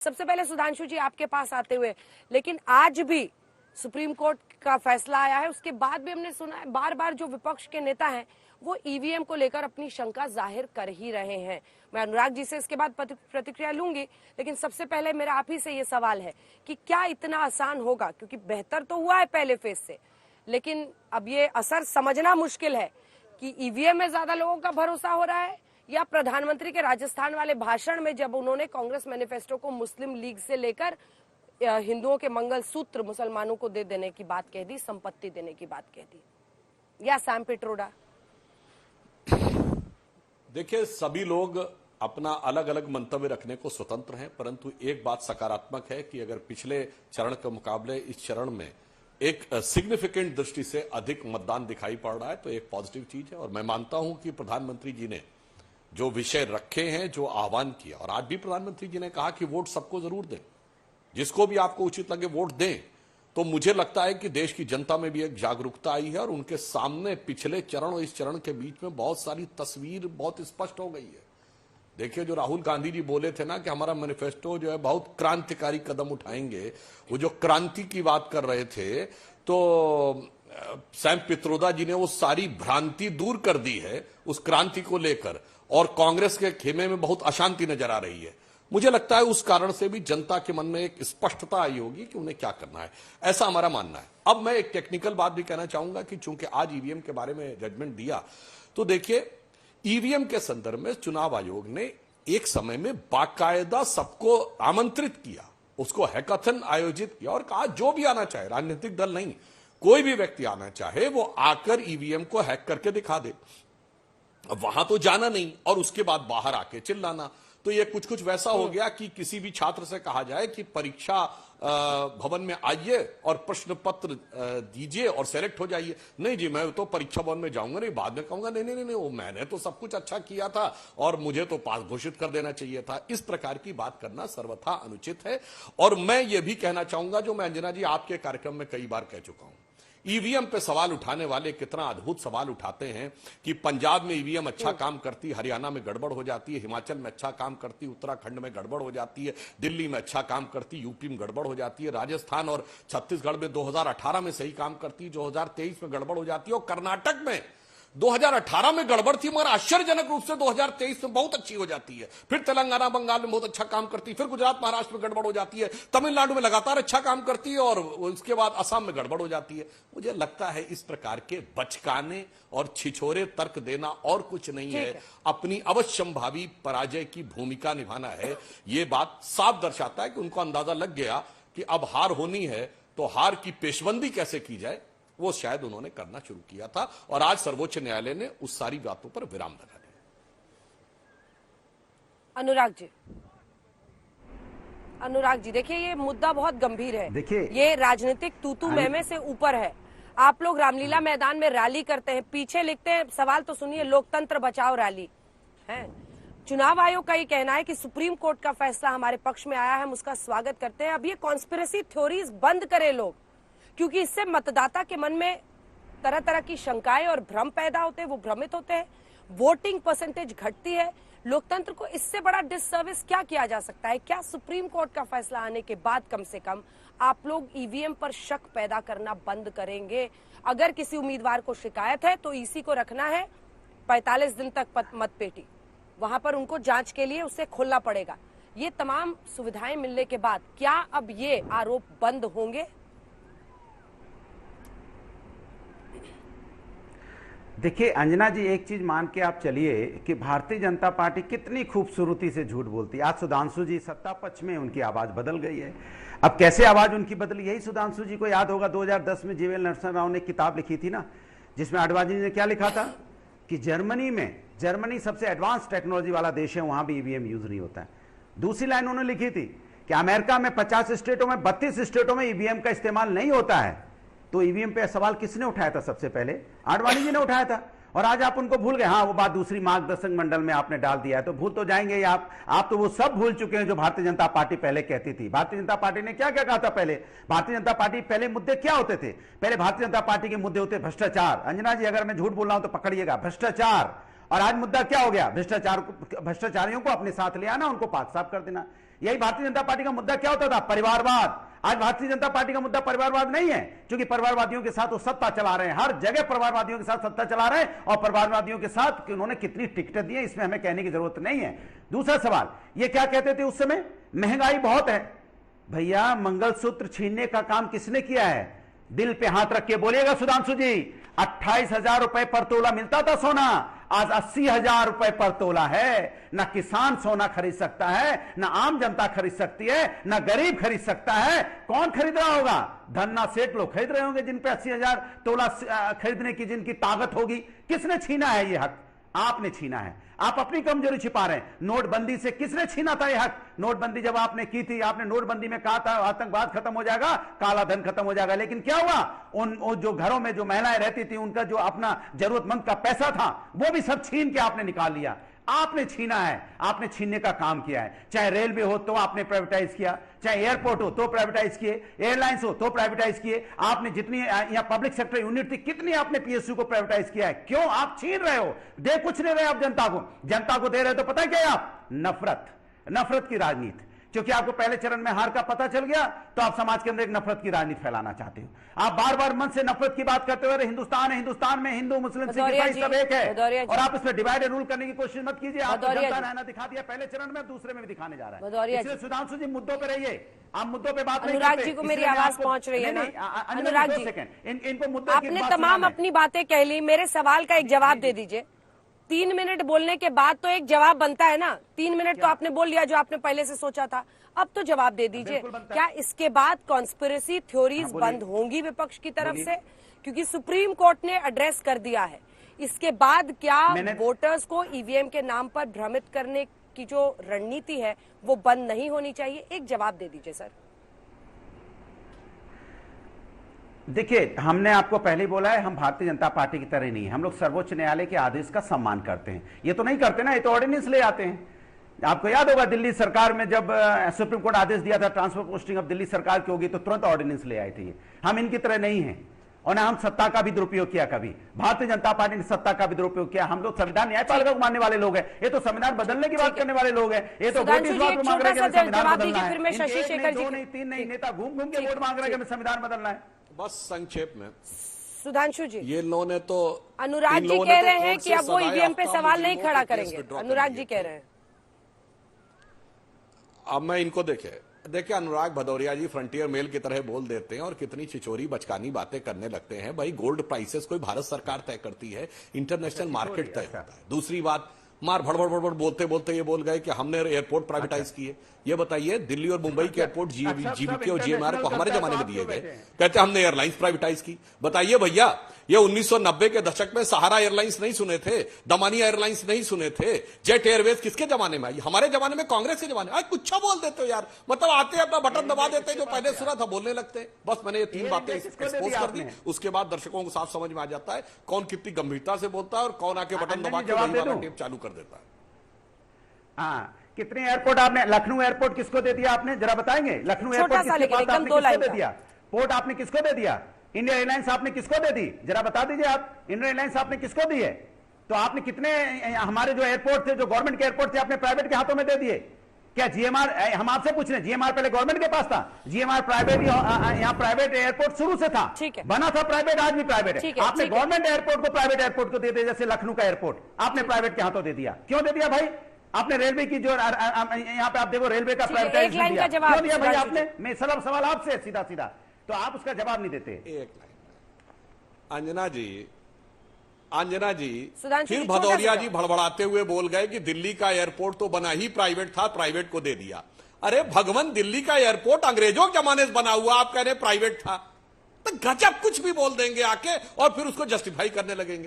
सबसे पहले सुधांशु जी आपके पास आते हुए, लेकिन आज भी सुप्रीम कोर्ट का फैसला आया है, उसके बाद भी हमने सुना है बार बार जो विपक्ष के नेता हैं वो ईवीएम को लेकर अपनी शंका जाहिर कर ही रहे हैं। मैं अनुराग जी से इसके बाद प्रतिक्रिया लूंगी, लेकिन सबसे पहले मेरा आप ही से ये सवाल है कि क्या इतना आसान होगा, क्योंकि बेहतर तो हुआ है पहले फेज से, लेकिन अब ये असर समझना मुश्किल है कि ईवीएम में ज्यादा लोगों का भरोसा हो रहा है या प्रधानमंत्री के राजस्थान वाले भाषण में जब उन्होंने कांग्रेस मैनिफेस्टो को मुस्लिम लीग से लेकर हिंदुओं के मंगलसूत्र मुसलमानों को दे देने की बात कह दी, संपत्ति देने की बात कह दी, या सैम पिट्रोडा। देखिए, सभी लोग अपना अलग अलग मंतव्य रखने को स्वतंत्र हैं, परंतु एक बात सकारात्मक है कि अगर पिछले चरण के मुकाबले इस चरण में एक सिग्निफिकेंट दृष्टि से अधिक मतदान दिखाई पड़ रहा है तो एक पॉजिटिव चीज है। और मैं मानता हूं कि प्रधानमंत्री जी ने जो विषय रखे हैं, जो आह्वान किया, और आज भी प्रधानमंत्री जी ने कहा कि वोट सबको जरूर दें, जिसको भी आपको उचित लगे वोट दें, तो मुझे लगता है कि देश की जनता में भी एक जागरूकता आई है और उनके सामने पिछले चरण और इस चरण के बीच में बहुत सारी तस्वीर बहुत स्पष्ट हो गई है। देखिए, जो राहुल गांधी जी बोले थे ना कि हमारा मैनिफेस्टो जो है बहुत क्रांतिकारी कदम उठाएंगे, वो जो क्रांति की बात कर रहे थे, तो सैम पित्रोदा जी ने वो सारी भ्रांति दूर कर दी है उस क्रांति को लेकर, और कांग्रेस के खेमे में बहुत अशांति नजर आ रही है। मुझे लगता है उस कारण से भी जनता के मन में एक स्पष्टता आई होगी कि उन्हें क्या करना है, ऐसा हमारा मानना है। अब मैं एक टेक्निकल बात भी कहना चाहूंगा कि चूंकि आज ईवीएम के बारे में जजमेंट दिया, तो देखिए, ईवीएम के संदर्भ में चुनाव आयोग ने एक समय में बाकायदा सबको आमंत्रित किया, उसको हैकाथन आयोजित किया और कहा जो भी आना चाहे, राजनीतिक दल नहीं, कोई भी व्यक्ति आना चाहे वो आकर ईवीएम को हैक करके दिखा दे। अब वहां तो जाना नहीं और उसके बाद बाहर आके चिल्लाना, तो ये कुछ कुछ वैसा हो गया कि किसी भी छात्र से कहा जाए कि परीक्षा भवन में आइए और प्रश्न पत्र दीजिए और सेलेक्ट हो जाइए। नहीं जी, मैं तो परीक्षा भवन में जाऊंगा नहीं, बाद में कहूंगा नहीं नहीं नहीं, वो मैंने तो सब कुछ अच्छा किया था और मुझे तो पास घोषित कर देना चाहिए था। इस प्रकार की बात करना सर्वथा अनुचित है। और मैं ये भी कहना चाहूंगा, जो मैं अंजना जी आपके कार्यक्रम में कई बार कह चुका हूं, ईवीएम पे सवाल उठाने वाले कितना अद्भुत सवाल उठाते हैं कि पंजाब में ईवीएम अच्छा काम करती, हरियाणा में गड़बड़ हो जाती है, हिमाचल में अच्छा काम करती, उत्तराखंड में गड़बड़ हो जाती है, दिल्ली में अच्छा काम करती, यूपी में गड़बड़ हो जाती है, राजस्थान और छत्तीसगढ़ में 2018 में सही काम करती, 2023 में गड़बड़ हो जाती है, और कर्नाटक में 2018 में गड़बड़ थी मगर आश्चर्यजनक रूप से 2023 में बहुत अच्छी हो जाती है। फिर तेलंगाना बंगाल में बहुत अच्छा काम करती है, फिर गुजरात महाराष्ट्र में गड़बड़ हो जाती है, तमिलनाडु में लगातार अच्छा काम करती है और उसके बाद असम में गड़बड़ हो जाती है। मुझे लगता है इस प्रकार के बचकाने और छिछोरे तर्क देना और कुछ नहीं है, अपनी अवश्यंभावी पराजय की भूमिका निभाना है। ये बात साफ दर्शाता है कि उनको अंदाजा लग गया कि अब हार होनी है, तो हार की पेशबंदी कैसे की जाए वो शायद उन्होंने करना शुरू किया था, और आज सर्वोच्च न्यायालय ने उस सारी बातों पर विराम लगा दिया। अनुराग जी देखिए, ये मुद्दा बहुत गंभीर है। देखिए, ये राजनीतिक तूतू महमे से ऊपर है। आप लोग रामलीला मैदान में रैली करते हैं, पीछे लिखते हैं, सवाल तो सुनिए, लोकतंत्र बचाओ रैली है। चुनाव आयोग का ये कहना है कि सुप्रीम कोर्ट का फैसला हमारे पक्ष में आया है, हम उसका स्वागत करते हैं। अब ये कॉन्स्पिरेसी थ्योरीज बंद करें लोग, क्योंकि इससे मतदाता के मन में तरह तरह की शंकाएं और भ्रम पैदा होते हैं, वो भ्रमित होते हैं, वोटिंग परसेंटेज घटती है। लोकतंत्र को इससे बड़ा डिससर्विस क्या किया जा सकता है? क्या सुप्रीम कोर्ट का फैसला आने के बाद कम से कम आप लोग ईवीएम पर शक पैदा करना बंद करेंगे? अगर किसी उम्मीदवार को शिकायत है तो ईसी को रखना है 45 दिन तक मतपेटी, वहां पर उनको जांच के लिए उसे खोलना पड़ेगा। ये तमाम सुविधाएं मिलने के बाद क्या अब ये आरोप बंद होंगे? देखिए अंजना जी, एक चीज मान के आप चलिए कि भारतीय जनता पार्टी कितनी खूबसूरती से झूठ बोलती है। आज सुधांशु जी सत्ता पक्ष में, उनकी आवाज बदल गई है। अब कैसे आवाज उनकी बदली? यही सुधांशु जी को याद होगा 2010 में जीवीएल नरसिम्हा राव ने किताब लिखी थी ना, जिसमें आडवाणी ने क्या लिखा था कि जर्मनी सबसे एडवांस टेक्नोलॉजी वाला देश है, वहां भी ईवीएम यूज नहीं होता है। दूसरी लाइन उन्होंने लिखी थी कि अमेरिका में 50 स्टेटों में 32 स्टेटों में ईवीएम का इस्तेमाल नहीं होता है। तो ईवीएम पे सवाल किसने उठाया था? सबसे पहले आडवाणी जी ने उठाया था, और आज आप उनको भूल गए। हाँ, वो बात दूसरी मार्गदर्शक मंडल में आपने डाल दिया है, तो भूल तो जाएंगे ही आप तो वो सब भूल चुके हैं जो भारतीय जनता पार्टी पहले कहती थी। भारतीय जनता पार्टी ने क्या क्या कहा था पहले? भारतीय जनता पार्टी पहले मुद्दे क्या होते थे? पहले भारतीय जनता पार्टी के मुद्दे होते भ्रष्टाचार। अंजना जी, अगर मैं झूठ बोल रहा हूं तो पकड़िएगा, भ्रष्टाचार। और आज मुद्दा क्या हो गया? भ्रष्टाचारियों को अपने साथ ले आना, उनको पाक साफ कर देना। यही भारतीय जनता पार्टी का मुद्दा क्या होता था? परिवारवाद। आज भारतीय जनता पार्टी का मुद्दा परिवारवाद नहीं है, क्योंकि परिवारवादियों के साथ वो सत्ता चला रहे हैं, हर जगह परिवारवादियों के साथ सत्ता चला रहे हैं, और परिवारवादियों के साथ कि उन्होंने कितनी टिकटें दी हैं इसमें हमें कहने की जरूरत नहीं है। दूसरा सवाल, ये क्या कहते थे उस समय? महंगाई बहुत है। भैया, मंगलसूत्र छीनने का काम किसने किया है? दिल पे हाथ रख के बोलिएगा सुधांशु जी। 28,000 रुपए पर तोला मिलता था सोना, आज 80,000 रुपए पर तोला है। ना किसान सोना खरीद सकता है, ना आम जनता खरीद सकती है, ना गरीब खरीद सकता है। कौन खरीद रहा होगा? धन्ना सेठ लोग खरीद रहे होंगे, जिन पे 80,000 तोला खरीदने की जिनकी ताकत होगी। किसने छीना है ये हक? आपने छीना है। आप अपनी कमजोरी छिपा रहे हैं। नोटबंदी से किसने छीना था यह हक? नोटबंदी जब आपने की थी, आपने नोटबंदी में कहा था आतंकवाद खत्म हो जाएगा, काला धन खत्म हो जाएगा, लेकिन क्या हुआ? उन जो घरों में जो महिलाएं रहती थी, उनका जो अपना जरूरतमंद का पैसा था, वो भी सब छीन के आपने निकाल लिया। आपने छीना है, आपने छीनने का काम किया है। चाहे रेलवे हो तो आपने प्राइवेटाइज किया, चाहे एयरपोर्ट हो तो प्राइवेटाइज किए, एयरलाइंस हो तो प्राइवेटाइज किए। आपने जितनी यहाँ पब्लिक सेक्टर यूनिट थी, कितनी आपने पीएसयू को प्राइवेटाइज किया है। क्यों आप छीन रहे हो? दे कुछ नहीं रहे आप जनता को। जनता को दे रहे हो तो पता है क्या है? आप नफरत की राजनीति। क्योंकि आपको पहले चरण में हार का पता चल गया, तो आप समाज के अंदर एक नफरत की राजनीति फैलाना चाहते हो। आप बार बार मन से नफरत की बात करते हुए हिंदुस्तान है, हिंदुस्तान में हिंदू मुस्लिम सिख ईसाई सब एक है, और आप इसमें डिवाइड एंड रूल करने की कोशिश मत कीजिए। आपको जनता ने दिखा दिया पहले चरण में, दूसरे में भी दिखाने जा रहा है। इसलिए सुधांशु जी, मुद्दों पर रहिए। आप मुद्दों पे बात नहीं करते। अनुराग जी को मेरी आवाज पहुंच रही है ना? अनुराग जी, इनको मुद्दे आपने तमाम अपनी बातें कह ली, मेरे सवाल का एक जवाब दे दीजिए। 3 मिनट बोलने के बाद तो एक जवाब बनता है ना। 3 मिनट तो आपने बोल लिया जो आपने पहले से सोचा था, अब तो जवाब दे दीजिए। क्या इसके बाद कॉन्स्पिरेसी थ्योरीज बंद होंगी विपक्ष की तरफ से? क्योंकि सुप्रीम कोर्ट ने एड्रेस कर दिया है। इसके बाद क्या वोटर्स को ईवीएम के नाम पर भ्रमित करने की जो रणनीति है वो बंद नहीं होनी चाहिए? एक जवाब दे दीजिए सर। देखिए, हमने आपको पहले बोला है, हम भारतीय जनता पार्टी की तरह नहीं है। हम लोग सर्वोच्च न्यायालय के आदेश का सम्मान करते हैं। ये तो नहीं करते ना, ये तो ऑर्डिनेंस ले आते हैं। आपको याद होगा दिल्ली सरकार में जब सुप्रीम कोर्ट आदेश दिया था ट्रांसफर पोस्टिंग अब दिल्ली सरकार की होगी, तो तुरंत ऑर्डिनेंस ले आए थे। ये हम इनकी तरह नहीं है, और ना हम सत्ता का भी दुरुपयोग किया कभी। भारतीय जनता पार्टी ने सत्ता का भी दुरुपयोग किया। हम लोग संविधान न्यायपालिका को मानने वाले लोग हैं। ये तो संविधान बदलने की बात करने वाले लोग हैं। ये तो वोट इस बात को मांग रहे हैं कि संविधान बदलना है। दो नहीं, तीन नहीं नेता घूम घूम के वोट मांग रहे हैं कि संविधान बदलना है। बस संक्षेप में सुधांशु जी, ये लोगों ने तो अनुराग जी कह रहे हैं कि अब वो ईवीएम पे सवाल नहीं खड़ा करेंगे। अनुराग जी कह रहे हैं। अब मैं इनको देखिए अनुराग भदौरिया जी फ्रंटियर मेल की तरह बोल देते हैं और कितनी छिचोरी बचकानी बातें करने लगते हैं। भाई, गोल्ड प्राइसेस कोई भारत सरकार तय करती है, इंटरनेशनल मार्केट तय होता है। दूसरी बात, मार भड़बड़ बोलते बोलते ये बोल गए कि हमने एयरपोर्ट प्राइवेटाइज किए। ये बताइए, दिल्ली और मुंबई के एयरपोर्ट जीवीके और जीएमआर को हमारे जमाने में दिए गए, कहते हमने एयरलाइंस प्राइवेटाइज की। बताइए भैया, ये 1990 के दशक में सहारा एयरलाइंस नहीं सुने थे, दमानिया एयरलाइंस नहीं सुने थे, जेट एयरवेज किसके जमाने में आई? हमारे जमाने में, कांग्रेस के जमाने में। आज कुछ बोल देते हो यार, मतलब आते अपना बटन दबा देते, जो पहले सुना था बोलने लगते। बस मैंने ये 3 बातें एक्सपोज कर दी, उसके बाद दर्शकों को साफ समझ में आ जाता है कौन कितनी गंभीरता से बोलता है और कौन आके बटन दबा के टेप चालू कर देता है। हाँ, कितने एयरपोर्ट आपने? लखनऊ एयरपोर्ट किसको दे दिया आपने, जरा बताएंगे? लखनऊ एयरपोर्ट किसको दे दिया? पोर्ट आपने किसको दे दिया? इंडिया एयरलाइंस आपने किसको दे दी? जरा बता दीजिए आप, इंडिया एयरलाइंस आपने किसको दी है? तो आपने कितने हमारे जो एयरपोर्ट थे, जो गवर्नमेंट के एयरपोर्ट थे, आपने प्राइवेट के हाथों में दे दिए? क्या जीएमआर, हम आपसे पूछ रहे हैं, जीएमआर पहले गवर्नमेंट के पास था? जीएमआर प्राइवेट, यहाँ प्राइवेट एयरपोर्ट शुरू से था, बना था प्राइवेट, आज भी प्राइवेट है। आपने गवर्नमेंट एयरपोर्ट को प्राइवेट एयरपोर्ट को दे दिया, जैसे लखनऊ का एयरपोर्ट आपने प्राइवेट के हाथों दे दिया। क्यों दे दिया भाई? आपने रेलवे की जो यहाँ पे आप देखो रेलवे का प्राइवेटाइजेशन दिया, क्यों दिया भाई आपने? मैं सवाल आपसे सीधा सीधा, तो आप उसका जवाब नहीं देते। एक लाइन, अंजना जी फिर भदौरिया जी भड़बड़ाते हुए बोल गए कि दिल्ली का एयरपोर्ट तो बना ही प्राइवेट था, प्राइवेट को दे दिया। अरे भगवान, दिल्ली का एयरपोर्ट अंग्रेजों के जमाने से बना हुआ, आप कह रहे प्राइवेट था? तो गजब कुछ भी बोल देंगे आके और फिर उसको जस्टिफाई करने लगेंगे।